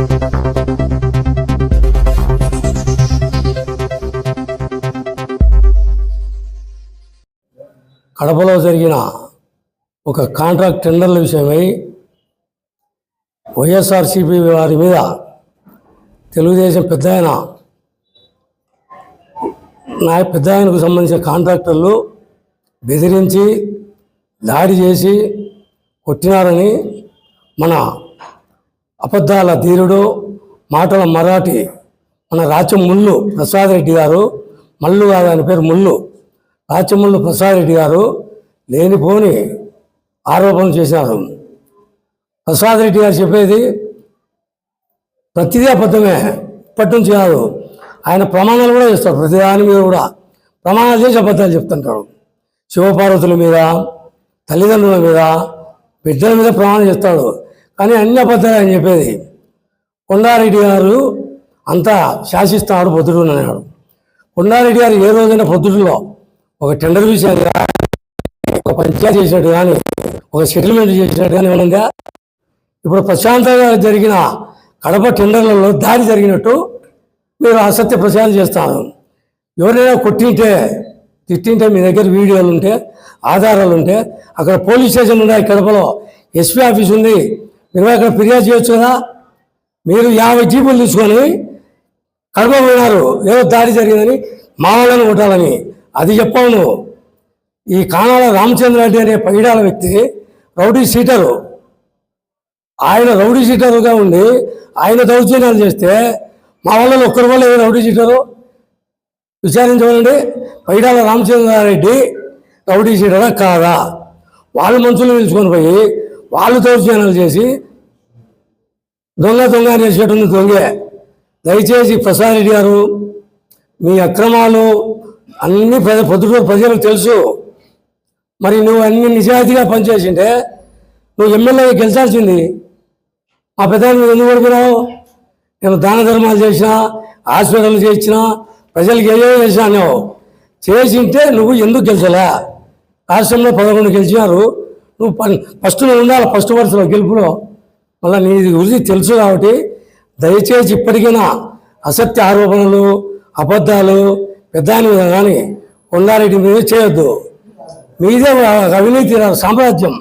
కడపలో జరిగిన ఒక కాంట్రాక్ట్ టెండర్ల విషయమై వైఎస్ఆర్సీపీ వారి మీద తెలుగుదేశం పెద్ద ఆయనకు సంబంధించిన కాంట్రాక్టర్లు బెదిరించి దాడి చేసి కొట్టినారని మన అబద్ధాల ధీరుడు మాటల మరాఠీ మన రాచముల్లు ప్రసాద్ రెడ్డి గారు, మల్లు కాదు ఆయన పేరు ముల్లు, రాచముల్లు ప్రసాద్ రెడ్డి గారు లేనిపోని ఆరోపణలు చేశారు. ప్రసాద్ రెడ్డి గారు చెప్పేది ప్రతిదీ అబద్ధమే, ఇప్పటి నుంచి కాదు. ఆయన ప్రమాణాలు కూడా చేస్తాడు, ప్రతి దాని మీద కూడా ప్రమాణాలు చేసి అబద్ధాలు చెప్తుంటాడు. శివపార్వతుల మీద, తల్లిదండ్రుల మీద, బిడ్డల మీద ప్రమాణం చేస్తాడు. కానీ అన్ని అబద్ధాలు ఆయన చెప్పేది. కొండారెడ్డి గారు అంతా శాసిస్తాడు పొద్దుటూరు అన్నాడు. కొండారెడ్డి గారు ఏ రోజైనా పొద్దుటూరులో ఒక టెండర్ విషయాన్ని కానీ, ఒక పంచాయతీ చేసినట్టు కానీ, ఒక సెటిల్మెంట్ చేసినట్టు కానీ ఏమన్నా? ఇప్పుడు ప్రశాంతంగా జరిగిన కడప టెండర్లలో దాడి జరిగినట్టు మీరు అసత్య ప్రచారం చేస్తాను. ఎవరైనా కొట్టింటే, తిట్టింటే మీ దగ్గర వీడియోలు ఉంటే, ఆధారాలు ఉంటే, అక్కడ పోలీస్ స్టేషన్ ఉన్నాయి, కడపలో ఎస్పీ ఆఫీస్ ఉంది, మీరు అక్కడ ఫిర్యాదు చేయొచ్చు కదా. మీరు 50 జీపులు తీసుకొని కడప పోయినారు, ఏదో దాడి జరిగిందని మా వాళ్ళని కొట్టాలని. అది చెప్పావు నువ్వు. ఈ కానాల రామచంద్రారెడ్డి అనే పైడాల వ్యక్తి రౌడీ షీటరు. ఆయన రౌడీ షీటరుగా ఉండి ఆయన దౌర్జన్యాలు చేస్తే మా వాళ్ళని ఒక్కరి వల్ల ఏదో rowdy sheeter విచారించవాలండి. Paidala Ramachandra Reddy rowdy షీటరా కాదా? వాళ్ళు మనుషులు పిలుచుకొని పోయి వాళ్ళు దౌర్జన్యాలు చేసి దొంగ అనేసేటుంది దొంగే. దయచేసి ప్రసాద్ రెడ్డి గారు, మీ అక్రమాలు అన్ని పొద్దుటూరు ప్రజలకు తెలుసు. మరి నువ్వు అన్ని నిజాయితీగా పనిచేసింటే నువ్వు ఎమ్మెల్యేగా గెలిచాల్సింది. మా పెద్దలు నువ్వు ఎందుకు పడుకున్నావు? నేను దాన ధర్మాలు చేసినా, హాస్పిటల్ చేసినా, ప్రజలకు ఏదో చేసినా నువ్వు చేసింటే నువ్వు ఎందుకు గెలిచలే? రాష్ట్రంలో 11 గెలిచినారు. నువ్వు ఫస్ట్ నువ్వు ఉండాలి, ఫస్ట్ వరుసలో గెలుపులో. మళ్ళీ నీ గురించి తెలుసు కాబట్టి దయచేసి ఇప్పటికైనా అసత్య ఆరోపణలు, అబద్ధాలు పెద్ద మీద కానీ కొండారెడ్డి మీద చేయొద్దు. మీదే అవినీతి సామ్రాజ్యం.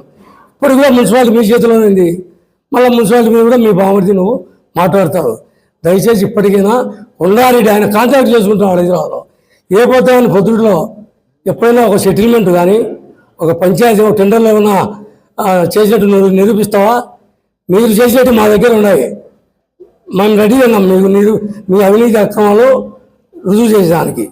ఇప్పుడు కూడా మున్సిపాలిటీ మీ చేతిలో ఉంది. మళ్ళీ మున్సిపాలిటీ మీద కూడా మీ బామర్ది నువ్వు మాట్లాడతావు. దయచేసి ఇప్పటికైనా కొండారెడ్డి ఆయన కాంటాక్ట్ చేసుకుంటాడు హైదరాబాద్లో. ఏ పోతామని పొద్దుట్లో ఎప్పుడైనా ఒక సెటిల్మెంట్ కానీ, ఒక పంచాయతీ ఒక టెండర్లో ఏమైనా చేసేట్టు నువ్వు నిరూపిస్తావా? మీరు చేసేట్టు మా దగ్గర ఉన్నాయి, మనం రెడీ ఉన్నాం మీకు మీ అవినీతి అక్రమాలు రుజువు చేసేదానికి.